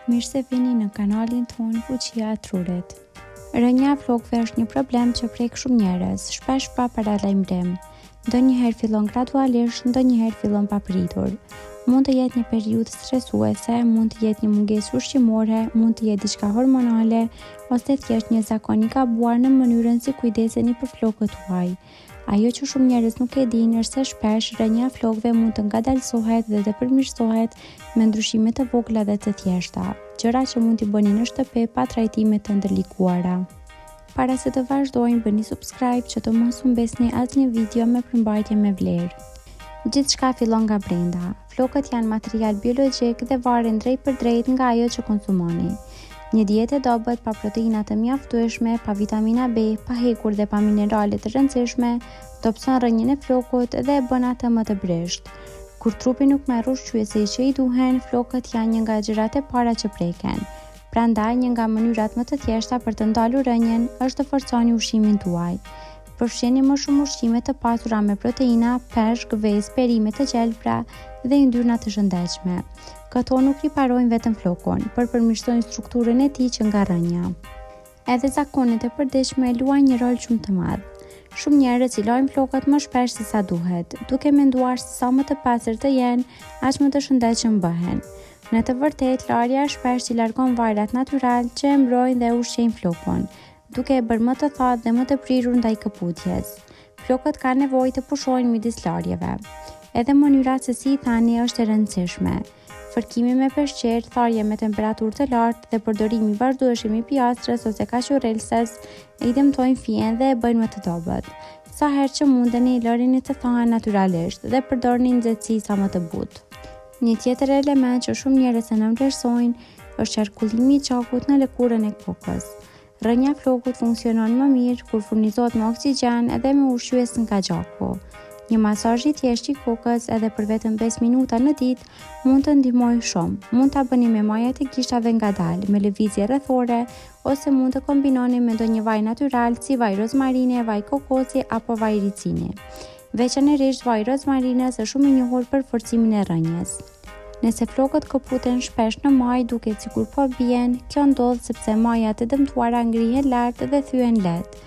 Mirë se vini në kanalin tonë Fuqia e Trurit. Rënja e flokëve është një problem që prek shumë njerëz, shpesh pa paralajmërim. Ndonjëherë fillon gradualisht, ndonjëherë fillon papritur. Mund të jetë një periudhë stresuese, mund të jetë një mungesë ushqimore, mund të jetë diçka hormonale, ose thjesht një zakon i gabuar në mënyrën si kujdeseni për flokët tuaj. Ajo që shumë njerëz nuk e dinë është se shpesh rënja e flokëve mund të ngadalësohet dhe të përmirësohet me ndryshime të vogla dhe të thjeshta, gjëra që mund t'i bëni në shtëpi pa trajtime të ndërlikuara. Para se të vazhdojmë, bëni subscribe që të mos humbesni asnjë video me përmbajtje me vlerë. Gjithçka fillon nga brenda. Flokët janë material biologjik dhe varen drejt për drejt nga ajo që konsumoni. Një dietë e dobët pa proteina të mjaftueshme, pa vitamina B, pa hekur dhe pa minerale të rëndësishme, dobëson rënjën e flokut dhe e bën atë më të brisht. Kur trupi nuk merr ushqyese që i duhen, flokët janë një nga gjërat e para që preken. Prandaj, një nga mënyrat më të thjeshta për të ndalur rënjen është të forconi ushqimin tuaj. Përfshini më shumë ushqime të pasura me proteina, peshk, vezë, perime të gjelbra dhe yndyrna të shëndetshme. Këto nuk riparojnë vetëm flokun, por përmirësojnë strukturën e tij që nga rënja. Edhe zakonet e përditshme luajnë një rol shumë të madh. Shumë njerëz i lajnë flokët më shpesh se sa duhet, duke menduar se sa më të pastër të jenë, aq më të shëndetshëm bëhen. Në të vërtetë, larja shpesh i largon vajrat natyral që e mbrojnë dhe ushqejnë flokun, duke e bërë më të thatë dhe më të prirur ndaj këputjes. Flokët kanë nevojë të pushojnë midis larjeve. Edhe mënyra se si i thani është e rëndësishme. Fërkimi me peshqer, tharje me temperaturë të lartë dhe përdorimi i vazhdueshëm i piastrës ose kaqurrelses i dëmtojnë fije dhe e bëjnë më të dobët. Sa herë që mundeni, lërini të thahen natyralisht dhe përdorni nxehtësi sa më të butë. Një tjetër element që shumë njerëz e nënvlerësojnë është qarkullimi i gjakut në lëkurën e kokës. Rënja e flokut funksionon më mirë kur furnizohet me oksigjen edhe me ushqyes nga gjaku. Një masazh i thjeshtë i kokës edhe për vetëm 5 minuta në ditë mund të ndihmojë shumë. Mund ta bëni me majat e gishave ngadalë, me lëvizje rrethore, ose mund të kombinoni me ndonjë vaj natyral si vaj rozmarine, vaj kokosi apo vaj ricini. Veçanërisht vaj rozmarines është shumë i njohur për forcimin e rënjes. Nëse flokët këputen shpesh në majë duke sikur po bien, kjo ndodh sepse majat e dëmtuara ngrihen lart dhe thyen lehtë.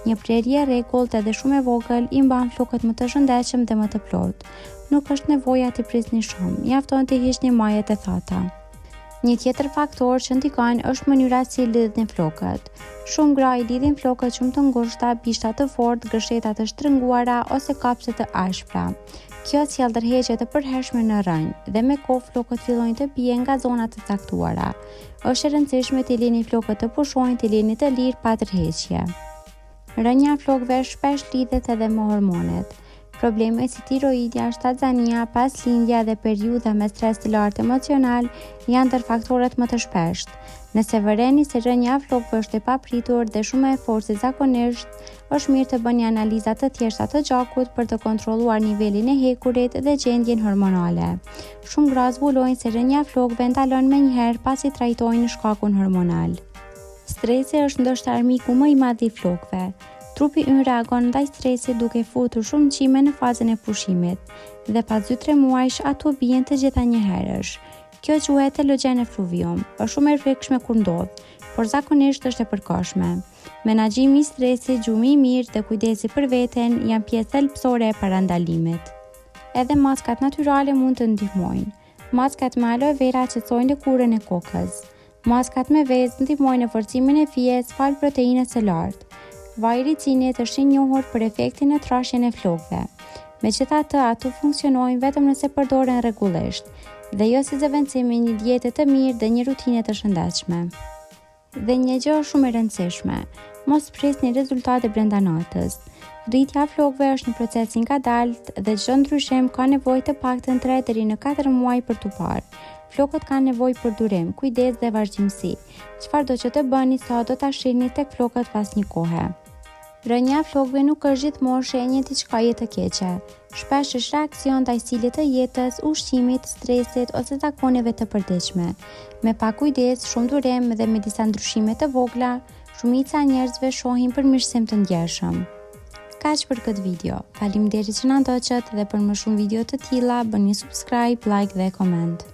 Një prerje e rregullt edhe shumë e vogël i mban flokët më të shëndetshëm dhe më të plotë. Nuk është nevojë t'i prisni shumë, mjafton të hiqni majat e thata. Një tjetër faktor që ndikon është mënyra si lidhin flokët. Shumë gra i lidhin flokët shumë të ngushta, bishta të fortë, gësheta të shtrënguara ose kapse të ashpra. Kjo sjell tërheqje të përhershme në rënjë dhe me kohë flokët fillojnë të bien nga zona të caktuara. Është e rëndësishme t'i lini flokët të pushojnë, t'i lini të lirë pa tërheqje. Rënja e flokëve shpesh lidhet edhe me hormonet. Probleme si tiroidja, shtatzania, paslindja dhe periudha me stres të lartë emocional janë ndër faktorët më të shpeshtë. Nëse vëreni se rënja e flokëve është e papritur dhe shumë e fortë zakonisht, është mirë të bëni analiza të thjeshta të gjakut për të kontrolluar nivelin e hekurit dhe gjendjen hormonale. Shumë gra zbulojnë se rënja e flokëve ndalon menjëherë pasi trajtojnë shkakun hormonal. Stresi është ndoshta armiku më i madh i flokëve. Trupi ynë reagon ndaj stresit duke futur shumë qime në fazën e pushimit dhe pas 2-3 muajsh ato bien të gjitha njëherësh. Kjo quhet elogen effluvium. Është shumë e rrezikshme kur ndodh, por zakonisht është e përkohshme. Menaxhimi i stresit, gjumi i mirë dhe kujdesi për veten janë pjesë thelbësore e parandalimit. Edhe maskat natyrale mund të ndihmojnë. Maskat me aloe vera qetësojnë lëkurën e kokës. Maskat me vezë ndihmojnë në forcimin e fijes fal proteinës së lartë. Vaji i ricinit është i njohur për efektin në trashjen e flokëve. Megjithatë, ato funksionojnë vetëm nëse përdoren rregullisht dhe jo si zëvendësimi një diete të mirë dhe një rutine të shëndetshme. Dhe një gjë shumë e rëndësishme, mos prisni rezultate brenda natës. Rritja e flokëve është një proces i ngadalt dhe çdo ndryshim ka nevojë të paktën 3 deri në 4 muaj për t'u parë. Flokët kanë nevojë për durim, kujdes dhe vazhdimsi. Çfarëdo që të bëni sot do ta shihni tek flokët pas një kohe. Rënja e flokëve nuk është gjithmonë shenjë diçkaje të keqe. Shpesh është reaksion ndaj stilit të jetës, ushqimit, stresit ose zakoneve të përditshme. Me pak kujdes, shumë durim dhe me disa ndryshime të vogla, shumica e njerëzve shohin përmirësim të ndjershëm. Kaq për këtë video. Faleminderit që na ndoqët dhe për më shumë video të tilla bëni subscribe, like dhe koment.